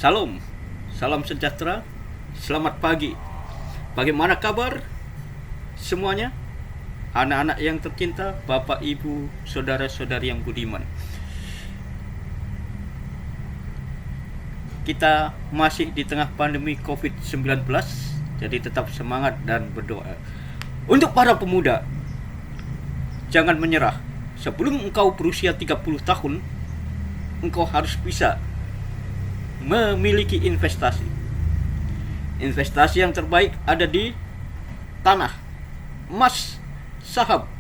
Salam, salam sejahtera, selamat pagi. Bagaimana kabar semuanya? Anak-anak yang tercinta, bapak, ibu, saudara-saudari yang budiman. Kita masih di tengah pandemi COVID-19, jadi tetap semangat dan berdoa. Untuk para pemuda, jangan menyerah. Sebelum engkau berusia 30 tahun, engkau harus bisa memiliki investasi. Investasi yang terbaik ada di tanah, emas, saham,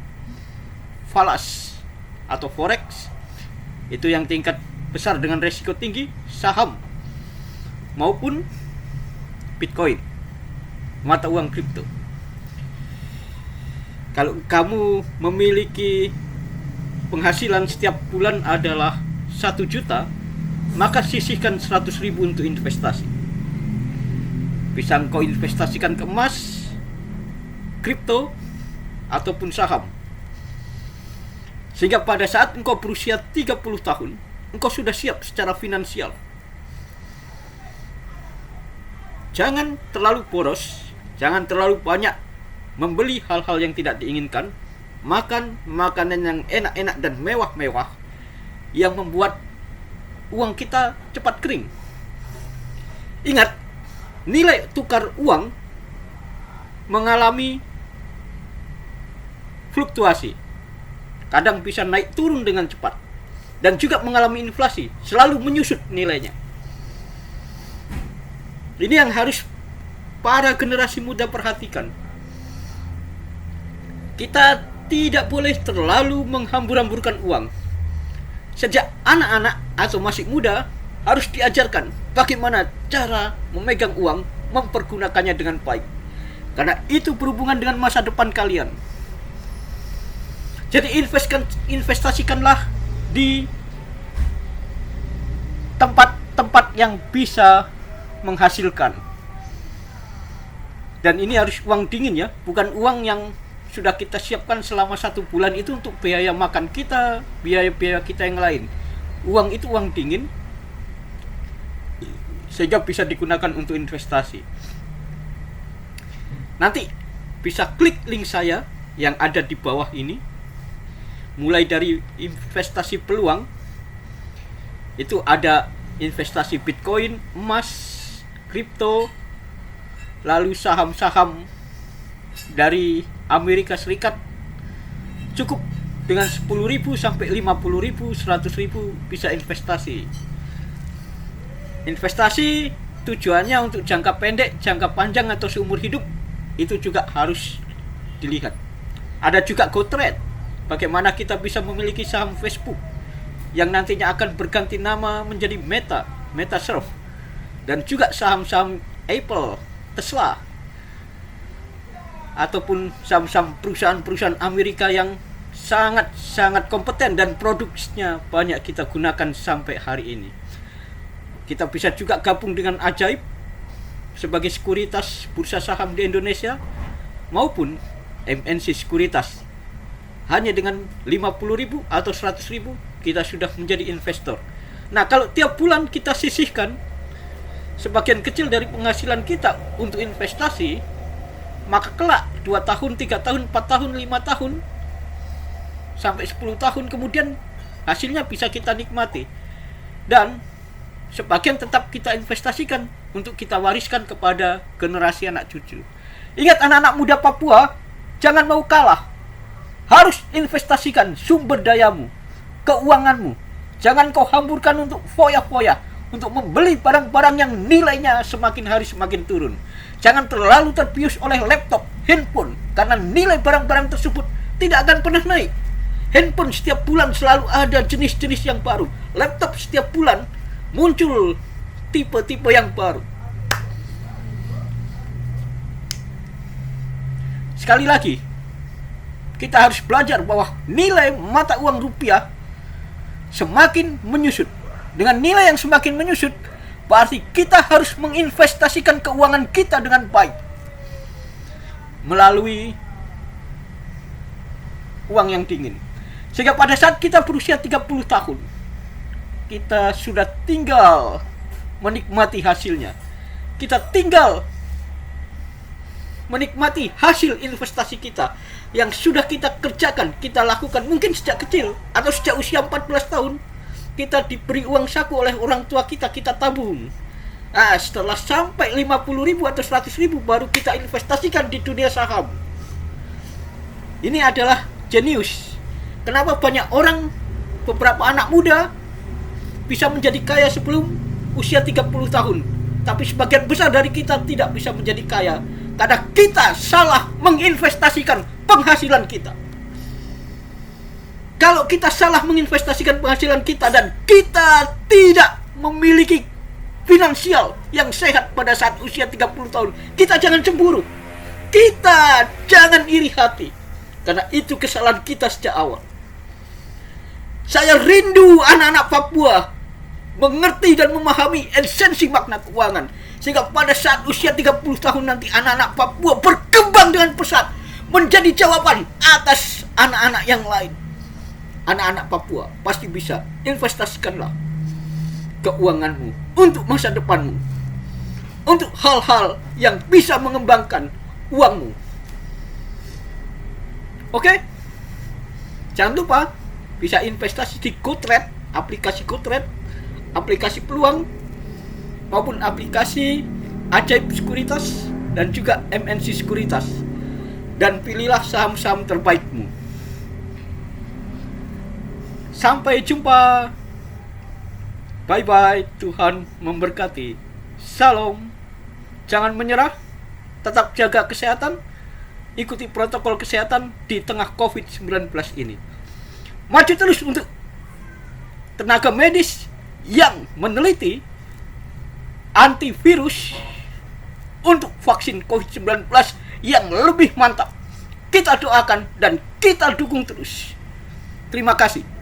falas atau forex. Itu yang tingkat besar dengan resiko tinggi, saham maupun Bitcoin, mata uang kripto. Kalau kamu memiliki penghasilan setiap bulan adalah 1 juta, maka sisihkan 100.000 untuk investasi. Bisa engkau investasikan ke emas, kripto, ataupun saham. Sehingga pada saat engkau berusia 30 tahun, engkau sudah siap secara finansial. Jangan terlalu boros, jangan terlalu banyak membeli hal-hal yang tidak diinginkan, makan makanan yang enak-enak dan mewah-mewah yang membuat uang kita cepat kering. Ingat, nilai tukar uang mengalami fluktuasi. Kadang bisa naik turun dengan cepat. Dan juga mengalami inflasi, selalu menyusut nilainya. Ini yang harus para generasi muda perhatikan. Kita tidak boleh terlalu menghambur-hamburkan uang. Sejak anak-anak atau masih muda harus diajarkan bagaimana cara memegang uang, mempergunakannya dengan baik. Karena itu berhubungan dengan masa depan kalian. Jadi investasikanlah di tempat-tempat yang bisa menghasilkan. Dan ini harus uang dingin ya, bukan uang yang sudah kita siapkan selama 1 bulan itu untuk biaya makan kita, biaya-biaya kita yang lain. Uang itu uang dingin, sehingga bisa digunakan untuk investasi. Nanti bisa klik link saya yang ada di bawah ini. Mulai dari investasi peluang, itu ada investasi Bitcoin, emas, kripto, lalu saham-saham dari Amerika Serikat. Cukup dengan 10.000 sampai 50.000, 100.000 bisa investasi. Investasi tujuannya untuk jangka pendek, jangka panjang atau seumur hidup, itu juga harus dilihat. Ada juga GoTrade, bagaimana kita bisa memiliki saham Facebook yang nantinya akan berganti nama menjadi Metasurf, dan juga saham-saham Apple, Tesla, ataupun saham-saham perusahaan-perusahaan Amerika yang sangat-sangat kompeten dan produksinya banyak kita gunakan sampai hari ini. Kita bisa juga gabung dengan Ajaib sebagai sekuritas bursa saham di Indonesia maupun MNC Sekuritas. Hanya dengan 50.000 atau 100.000 kita sudah menjadi investor. Nah, kalau tiap bulan kita sisihkan sebagian kecil dari penghasilan kita untuk investasi, maka kelak 2 tahun, 3 tahun, 4 tahun, 5 tahun sampai 10 tahun kemudian hasilnya bisa kita nikmati. Dan sebagian tetap kita investasikan untuk kita wariskan kepada generasi anak cucu. Ingat anak-anak muda Papua, jangan mau kalah. Harus investasikan sumber dayamu, keuanganmu. Jangan kau hamburkan untuk foya-foya, untuk membeli barang-barang yang nilainya semakin hari semakin turun. Jangan terlalu terbius oleh laptop, handphone, karena nilai barang-barang tersebut tidak akan pernah naik. Handphone setiap bulan selalu ada jenis-jenis yang baru. Laptop setiap bulan muncul tipe-tipe yang baru. Sekali lagi, kita harus belajar bahwa nilai mata uang rupiah semakin menyusut. Dengan nilai yang semakin menyusut, berarti kita harus menginvestasikan keuangan kita dengan baik melalui uang yang dingin. Sehingga pada saat kita berusia 30 tahun, kita sudah tinggal menikmati hasilnya. Kita tinggal menikmati hasil investasi kita yang sudah kita kerjakan, kita lakukan mungkin sejak kecil atau sejak usia 14 tahun. Kita diberi uang saku oleh orang tua kita, kita tabung. Nah, setelah sampai 50.000 atau 100.000 baru kita investasikan di dunia saham. Ini adalah jenius. Kenapa banyak orang, beberapa anak muda bisa menjadi kaya sebelum usia 30 tahun, tapi sebagian besar dari kita tidak bisa menjadi kaya karena kita salah menginvestasikan penghasilan kita. Kalau kita salah menginvestasikan penghasilan kita dan kita tidak memiliki finansial yang sehat pada saat usia 30 tahun, kita jangan cemburu. Kita jangan iri hati, karena itu kesalahan kita sejak awal. Saya rindu anak-anak Papua mengerti dan memahami esensi makna keuangan, sehingga pada saat usia 30 tahun nanti anak-anak Papua berkembang dengan pesat menjadi jawaban atas anak-anak yang lain. Anak-anak Papua pasti bisa. Investasikanlah keuanganmu untuk masa depanmu, untuk hal-hal yang bisa mengembangkan uangmu. Oke? Jangan lupa bisa investasi di GoTrade, aplikasi GoTrade, aplikasi peluang, maupun aplikasi Ajaib Sekuritas dan juga MNC Sekuritas. Dan pilihlah saham-saham terbaikmu. Sampai jumpa. Bye-bye. Tuhan memberkati. Salam. Jangan menyerah. Tetap jaga kesehatan. Ikuti protokol kesehatan di tengah COVID-19 ini. Maju terus untuk tenaga medis yang meneliti antivirus untuk vaksin COVID-19 yang lebih mantap. Kita doakan dan kita dukung terus. Terima kasih.